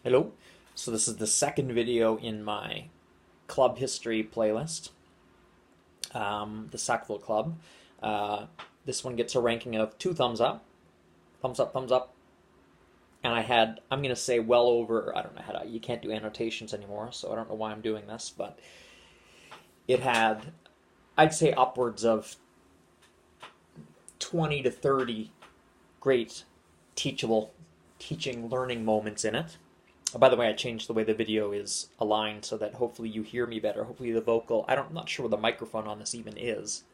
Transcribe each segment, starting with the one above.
Hello. So this is the second video in my club history playlist, the Sackville Club. Uh, this one gets a ranking of 2 thumbs up, thumbs up. And I'm going to say well over, I don't know you can't do annotations anymore, so I don't know why I'm doing this, but it had, I'd say upwards of 20 to 30 great learning moments in it. By the way, I changed the way the video is aligned so that hopefully you hear me better. Hopefully the vocal, I'm not sure where the microphone on this even is,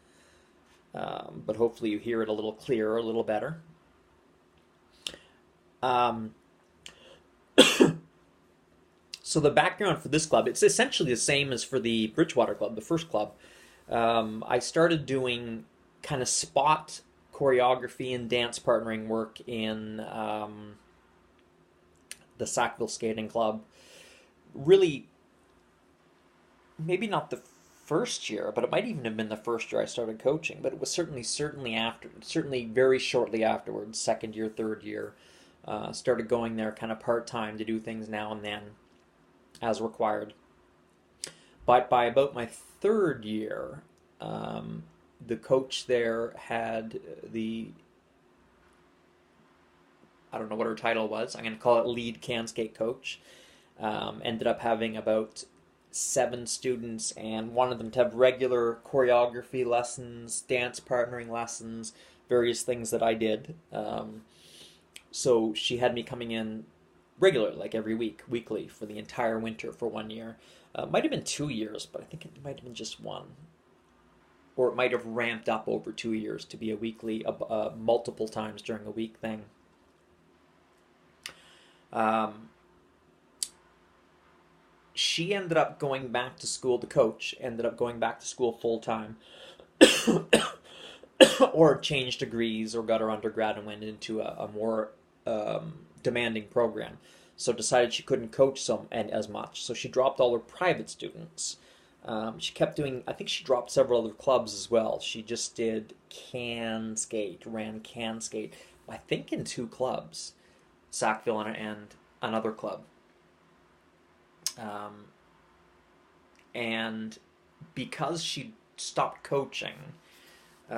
but hopefully you hear it a little clearer, a little better. Um, so the background for this club, it's essentially the same as for the Bridgewater Club, the first club. I started doing kind of spot choreography and dance partnering work in the Sackville Skating Club. Really, maybe not the first year, but it might even have been the first year I started coaching. But it was certainly very shortly afterwards, second year, third year, started going there kind of part time to do things now and then as required. But by about my third year, the coach there had I don't know what her title was. I'm going to call it lead can skate coach. Ended up having about 7 students, and wanted them to have regular choreography lessons, dance partnering lessons, various things that I did. So she had me coming in regularly, like every week, weekly, for the entire winter for 1 year. Might have been 2 years, but I think it might have been just one. Or it might have ramped up over 2 years to be a weekly, multiple times during a week thing. She ended up going back to school, the coach ended up going back to school full time, or changed degrees, or got her undergrad and went into a more demanding program. So decided she couldn't coach as much. So she dropped all her private students. She kept doing, I think she dropped several other clubs as well. She just did ran can skate, I think in 2 clubs, Sackville and another club. And because she stopped coaching, you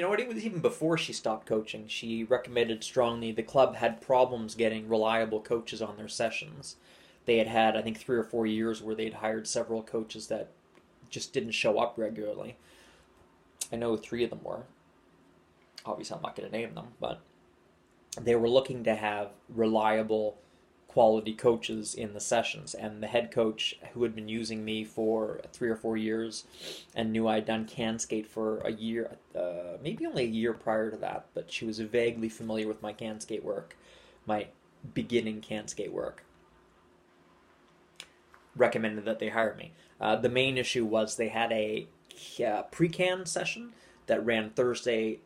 know what? It was even before she stopped coaching. She recommended strongly. The club had problems getting reliable coaches on their sessions. They had, I think, 3 or 4 years where they'd hired several coaches that just didn't show up regularly. I know 3 of them were. Obviously, I'm not going to name them, but they were looking to have reliable, quality coaches in the sessions. And the head coach, who had been using me for 3 or 4 years and knew I'd done can skate for a year, maybe only a year prior to that, but she was vaguely familiar with my can skate work, my beginning can skate work, recommended that they hire me. The main issue was they had a pre-can session that ran Thursday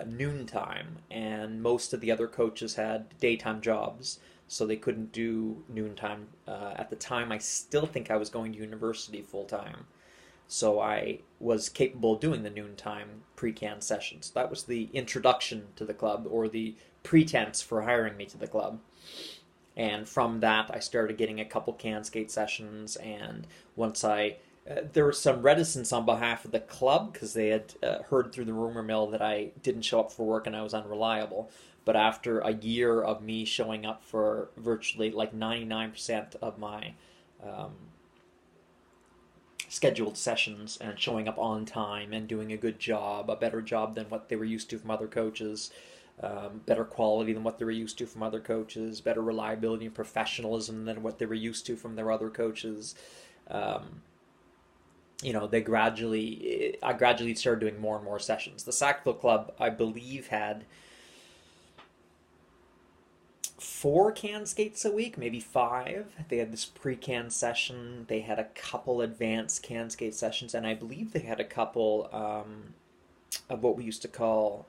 noontime, and most of the other coaches had daytime jobs, so they couldn't do noontime. At the time, I still think I was going to university full time, so I was capable of doing the noontime pre-can sessions. That was the introduction to the club, or the pretense for hiring me to the club. And from that, I started getting a couple can skate sessions, and once there was some reticence on behalf of the club because they had heard through the rumor mill that I didn't show up for work and I was unreliable. But after a year of me showing up for virtually like 99% of my scheduled sessions, and showing up on time and doing a good job, a better job than what they were used to from other coaches, better quality than what they were used to from other coaches, better reliability and professionalism than what they were used to from their other coaches. I gradually started doing more and more sessions. The Sackville Club, I believe, had 4 can skates a week, maybe 5. They had this pre-can session. They had a couple advanced can skate sessions, and I believe they had a couple of what we used to call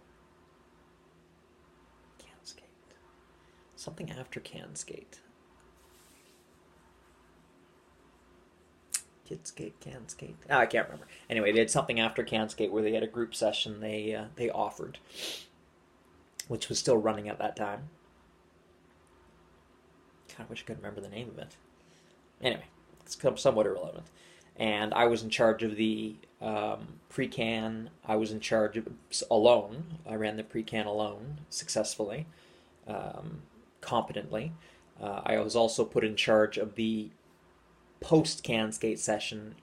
can skate, something after can skate. Kid skate, can skate. Oh, I can't remember. Anyway, they had something after can skate where they had a group session they offered. which was still running at that time. Kind of wish I could remember the name of it. Anyway, it's somewhat irrelevant. And I was in charge of the pre-can. I was in charge of alone. I ran the pre-can alone successfully, competently. I was also put in charge of the post-can skate session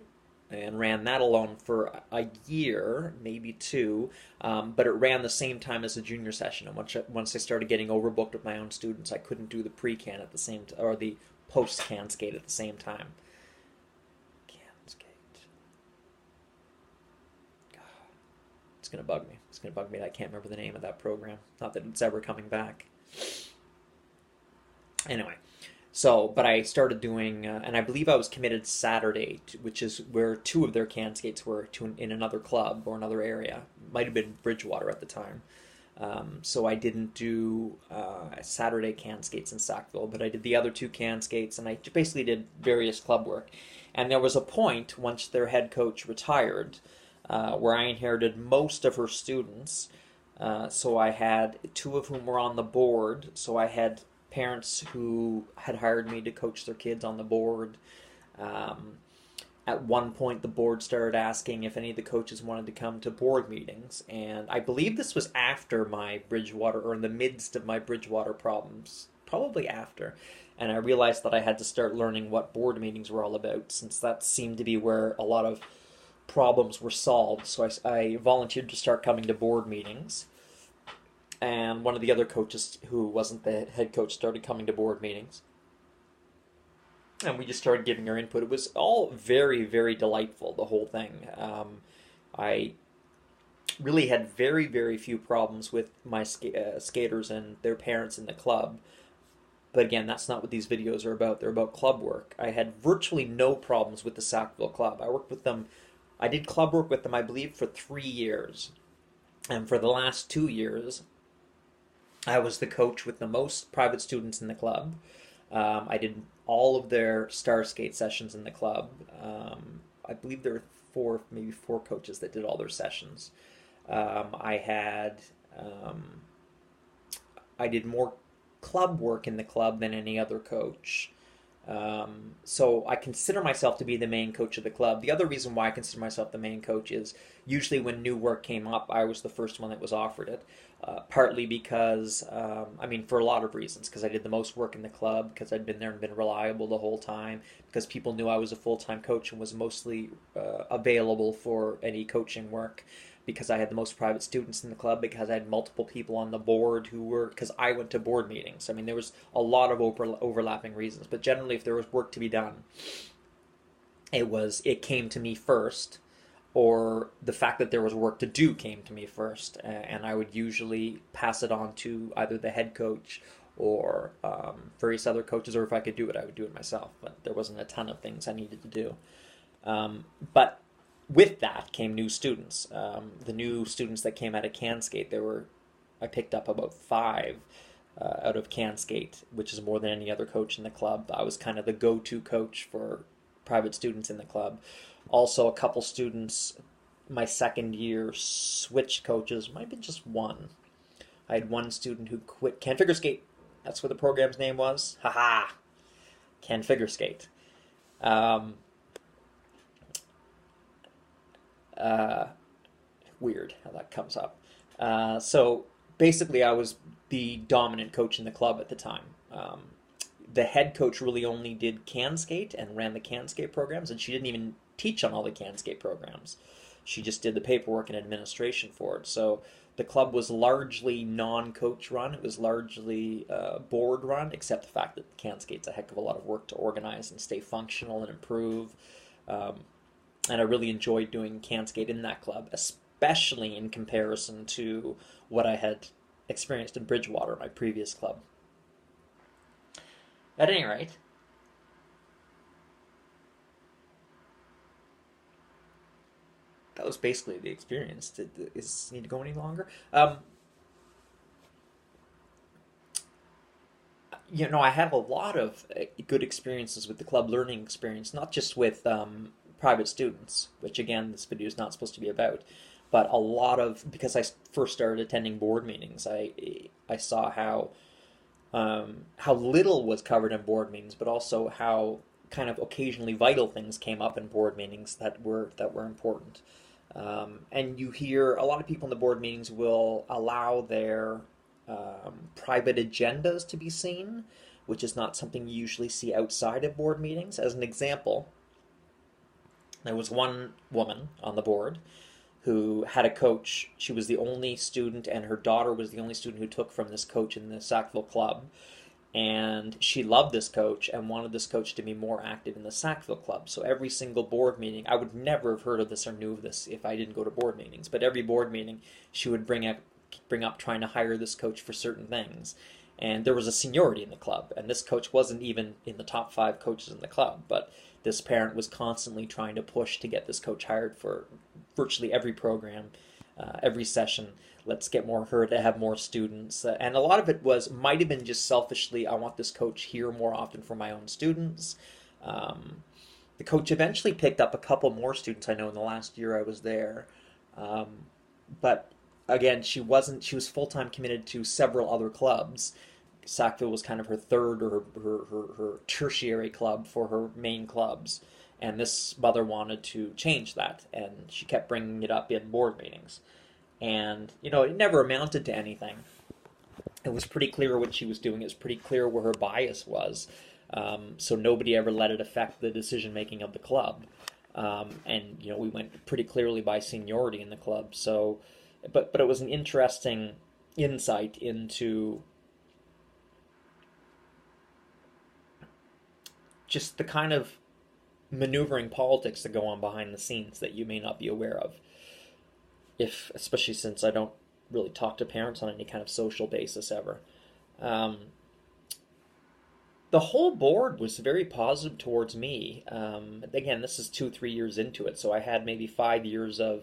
and ran that alone for a year, maybe two, but it ran the same time as the junior session. And once I started getting overbooked with my own students, I couldn't do the pre-can at the same or the post-can skate at the same time. It's going to bug me. It's going to bug me that I can't remember the name of that program. Not that it's ever coming back. Anyway, but I started doing, and I believe I was committed Saturday, which is where two of their can skates were in another club or another area. Might have been Bridgewater at the time. So I didn't do Saturday can skates in Sackville, but I did the other two can skates, and I basically did various club work. And there was a point, once their head coach retired, where I inherited most of her students. So I had two of whom were on the board. So I had parents who had hired me to coach their kids on the board. At one point, the board started asking if any of the coaches wanted to come to board meetings. And I believe this was after my Bridgewater, or in the midst of my Bridgewater problems, probably after. And I realized that I had to start learning what board meetings were all about, since that seemed to be where a lot of problems were solved. So I volunteered to start coming to board meetings, and one of the other coaches who wasn't the head coach started coming to board meetings, and we just started giving our input. It was all very, very delightful, the whole thing. I really had very, very few problems with my skaters and their parents in the club. But again, that's not what these videos are about. They're about club work. I had virtually no problems with the Sackville Club. I worked with them. I did club work with them, I believe, for 3 years. And for the last 2 years, I was the coach with the most private students in the club. I did all of their star skate sessions in the club. I believe there were maybe four coaches that did all their sessions. I did more club work in the club than any other coach. So I consider myself to be the main coach of the club. The other reason why I consider myself the main coach is usually when new work came up, I was the first one that was offered it. Partly because, for a lot of reasons, because I did the most work in the club, because I'd been there and been reliable the whole time, because people knew I was a full-time coach and was mostly available for any coaching work, because I had the most private students in the club, because I had multiple people on the board because I went to board meetings. There was a lot of overlapping reasons, but generally if there was work to be done, it came to me first, or the fact that there was work to do came to me first, and I would usually pass it on to either the head coach or various other coaches, or if I could do it, I would do it myself, but there wasn't a ton of things I needed to do. But with that came new students. The new students that came out of Can Skate, I picked up about 5 out of Can Skate, which is more than any other coach in the club. I was kind of the go-to coach for private students in the club. Also, a couple students, my second year, switched coaches. Might have been just one. I had one student who quit Can Figure Skate. That's what the program's name was. Haha! Can Figure Skate. Weird how that comes up. So basically I was the dominant coach in the club at the time. The head coach really only did Can Skate and ran the Can Skate programs, and she didn't even teach on all the Can Skate programs. She just did the paperwork and administration for it. So the club was largely non-coach run. It was largely board run, except the fact that Can Skate's a heck of a lot of work to organize and stay functional and improve. And I really enjoyed doing Can Skate in that club, especially in comparison to what I had experienced in Bridgewater, my previous club. At any rate, that was basically the experience. Does this need to go any longer? I had a lot of good experiences with the club learning experience, not just with private students, which again, this video is not supposed to be about, But a lot of, because I first started attending board meetings, I saw how little was covered in board meetings, but also how kind of occasionally vital things came up in board meetings that were important. And you hear a lot of people in the board meetings will allow their private agendas to be seen, which is not something you usually see outside of board meetings. As an example, there was one woman on the board who had a coach. She was the only student, and her daughter was the only student who took from this coach in the Sackville Club. And she loved this coach and wanted this coach to be more active in the Sackville Club. So every single board meeting, I would never have heard of this or knew of this if I didn't go to board meetings. But every board meeting, she would bring up trying to hire this coach for certain things. And there was a seniority in the club, and this coach wasn't even in the top 5 coaches in the club, but this parent was constantly trying to push to get this coach hired for virtually every program, every session. Let's get her to have more students. And a lot of it might have been just selfishly, I want this coach here more often for my own students. The coach eventually picked up a couple more students, I know, in the last year I was there. But again, she was full-time committed to several other clubs. Sackville was kind of her third or her tertiary club for her main clubs. And this mother wanted to change that, and she kept bringing it up in board meetings. And, it never amounted to anything. It was pretty clear what she was doing. It was pretty clear where her bias was. So nobody ever let it affect the decision-making of the club. And, we went pretty clearly by seniority in the club. So, but it was an interesting insight into just the kind of maneuvering politics that go on behind the scenes that you may not be aware of. Especially since I don't really talk to parents on any kind of social basis ever. The whole board was very positive towards me. Again, this is 2-3 years into it, so I had maybe 5 years of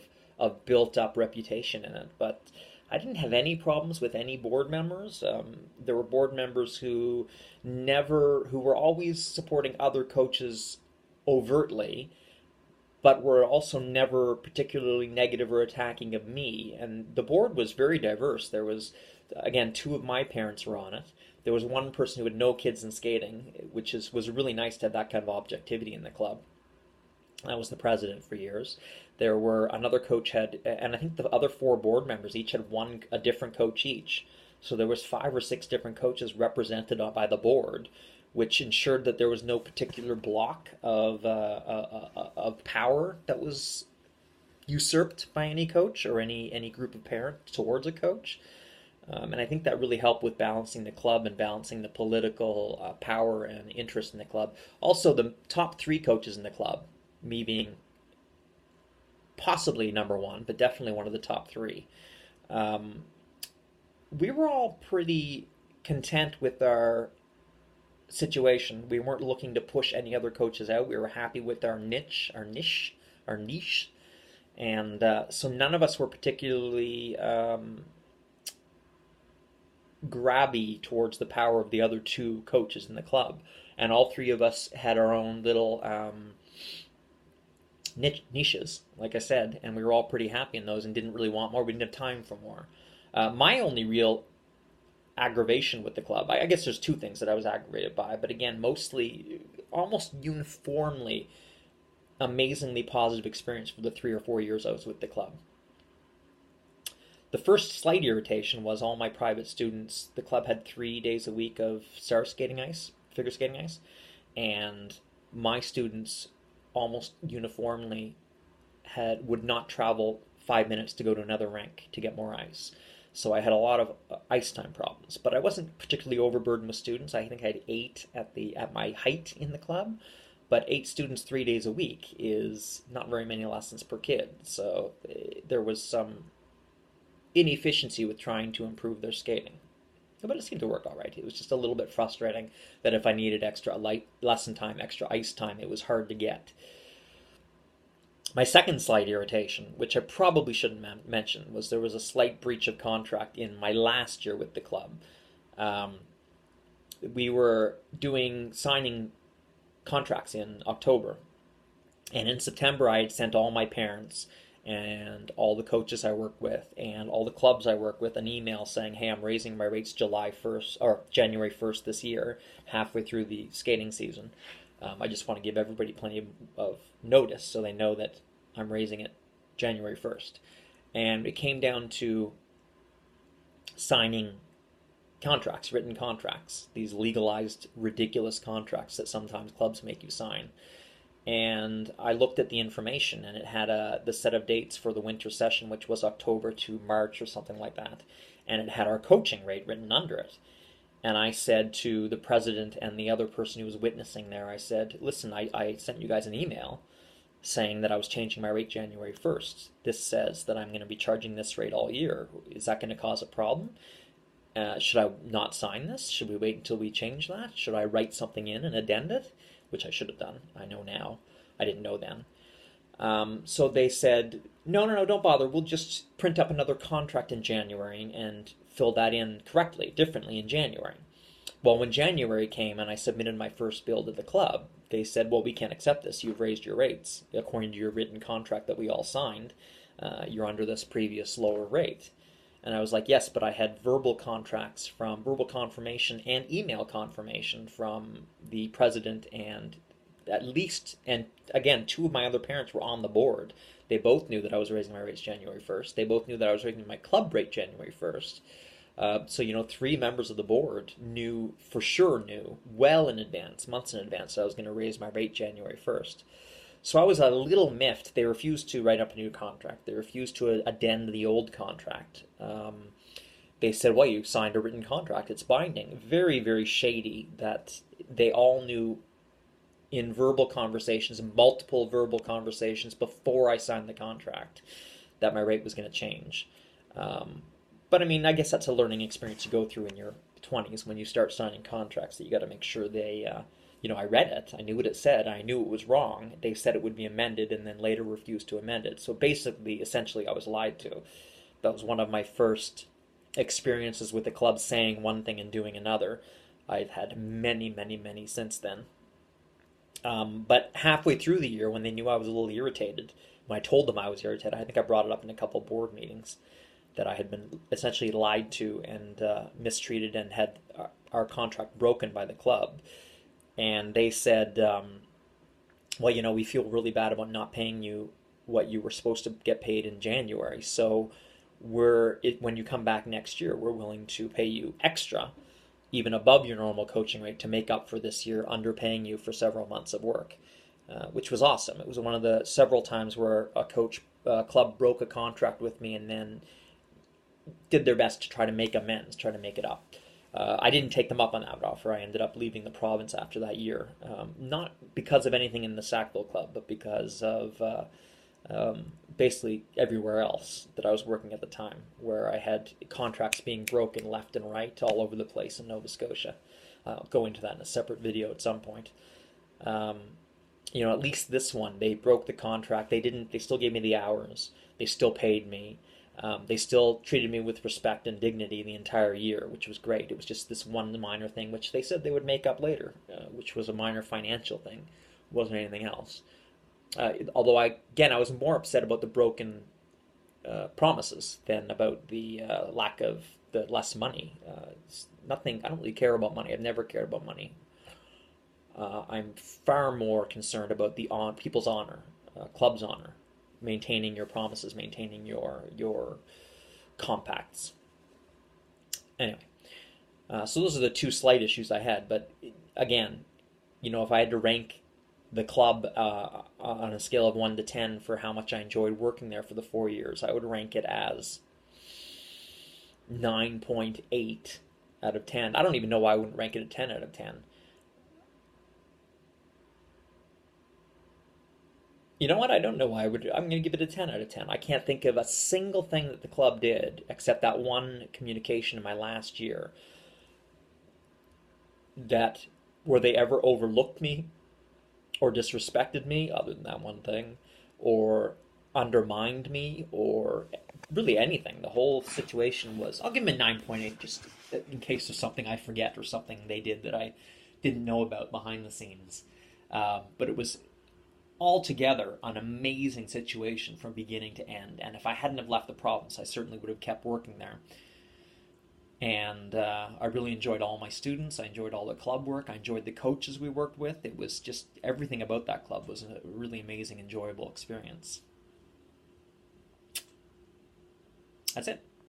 built up reputation in it. But I didn't have any problems with any board members. There were board members who were always supporting other coaches overtly, but were also never particularly negative or attacking of me. And the board was very diverse. There was, again, 2 of my parents were on it. There was one person who had no kids in skating, which was really nice to have that kind of objectivity in the club. I was the president for years. There were another coach and I think the other 4 board members each had a different coach each. So there was 5 or 6 different coaches represented by the board, which ensured that there was no particular block of power that was usurped by any coach or any group of parents towards a coach. And I think that really helped with balancing the club and balancing the political power and interest in the club. Also, the top 3 coaches in the club, me being possibly number 1, but definitely one of the top 3, we were all pretty content with our situation. We weren't looking to push any other coaches out. We were happy with our niche. And so none of us were particularly grabby towards the power of the other 2 coaches in the club. And all 3 of us had our own little niches, like I said, and we were all pretty happy in those and didn't really want more. We didn't have time for more. My only real aggravation with the club, I guess there's 2 things that I was aggravated by, but again, mostly, almost uniformly, amazingly positive experience for the 3 or 4 years I was with the club. The first slight irritation was all my private students. The club had 3 days a week of figure skating ice, and my students almost uniformly would not travel 5 minutes to go to another rink to get more ice. So I had a lot of ice time problems, but I wasn't particularly overburdened with students. I think I had 8 at my height in the club, but 8 students 3 days a week is not very many lessons per kid. So there was some inefficiency with trying to improve their skating. But it seemed to work all right. It was just a little bit frustrating that if I needed extra lesson time, extra ice time, it was hard to get. My second slight irritation, which I probably shouldn't mention, was there was a slight breach of contract in my last year with the club. We were signing contracts in October, and in September I had sent all my parents and all the coaches I work with and all the clubs I work with an email saying, hey, I'm raising my rates July 1st or January 1st this year, halfway through the skating season. I just want to give everybody plenty of notice so they know that I'm raising it January 1st. And it came down to signing contracts, written contracts, these legalized, ridiculous contracts that sometimes clubs make you sign. And I looked at the information, and it had the set of dates for the winter session, which was October to March or something like that. And it had our coaching rate written under it. And I said to the president and the other person who was witnessing there, I said, listen, I sent you guys an email saying that I was changing my rate January 1st. This says that I'm going to be charging this rate all year. Is that going to cause a problem? Should I not sign this? Should we wait until we change that? Should I write something in and addend it? Which I should have done. I know now. I didn't know then. So they said, no, don't bother. We'll just print up another contract in January and fill that in correctly, differently in January. Well, when January came and I submitted my first bill to the club, they said, well, we can't accept this. You've raised your rates. According to your written contract that we all signed, you're under this previous lower rate. And I was like, yes, but I had verbal confirmation and email confirmation from the president and again, two of my other parents were on the board. They both knew that I was raising my rates January 1st. They both knew that I was raising my club rate January 1st. So, 3 members of the board knew well in advance, months in advance, that I was going to raise my rate January 1st. So I was a little miffed. They refused to write up a new contract. They refused to addend the old contract. They said, well, you signed a written contract. It's binding. Very, very shady that they all knew in verbal conversations, multiple verbal conversations before I signed the contract, that my rate was going to change. But I mean, I guess that's a learning experience you go through in your 20s when you start signing contracts, that you got to make sure they... I read it. I knew what it said. I knew it was wrong. They said it would be amended and then later refused to amend it. So basically, essentially, I was lied to. That was one of my first experiences with the club saying one thing and doing another. I've had many, many, many since then. But halfway through the year, when they knew I was a little irritated, when I told them I was irritated, I think I brought it up in a couple board meetings, that I had been essentially lied to and mistreated and had our contract broken by the club. And they said, well, we feel really bad about not paying you what you were supposed to get paid in January. So when you come back next year, we're willing to pay you extra, even above your normal coaching rate, to make up for this year underpaying you for several months of work, which was awesome. It was one of the several times where a club broke a contract with me and then did their best to try to make amends, try to make it up. I didn't take them up on that offer. I ended up leaving the province after that year, not because of anything in the Sackville Club, but because of basically everywhere else that I was working at the time, where I had contracts being broken left and right all over the place in Nova Scotia. I'll go into that in a separate video at some point. At least this one, they broke the contract. They still gave me the hours. They still paid me. They still treated me with respect and dignity the entire year, which was great. It was just this one minor thing, which they said they would make up later, which was a minor financial thing. It wasn't anything else. Although, I was more upset about the broken promises than about the lack of the less money. It's nothing. I don't really care about money. I've never cared about money. I'm far more concerned about the people's honor, club's honor. Maintaining your promises, maintaining your compacts. Anyway, so those are the two slight issues I had. But again, if I had to rank the club on a scale of 1 to 10 for how much I enjoyed working there for the 4 years, I would rank it as 9.8 out of 10. I don't even know why I wouldn't rank it a 10 out of 10. You know what? I don't know why I would. I'm going to give it a 10 out of 10. I can't think of a single thing that the club did, except that one communication in my last year, where they ever overlooked me or disrespected me, other than that one thing, or undermined me, or really anything. The whole situation was... I'll give them a 9.8 just in case of something I forget or something they did that I didn't know about behind the scenes. But it was... altogether an amazing situation from beginning to end. And if I hadn't have left the province, I certainly would have kept working there. And I really enjoyed all my students. I enjoyed all the club work. I enjoyed the coaches we worked with. It was just everything about that club was a really amazing, enjoyable experience. That's it.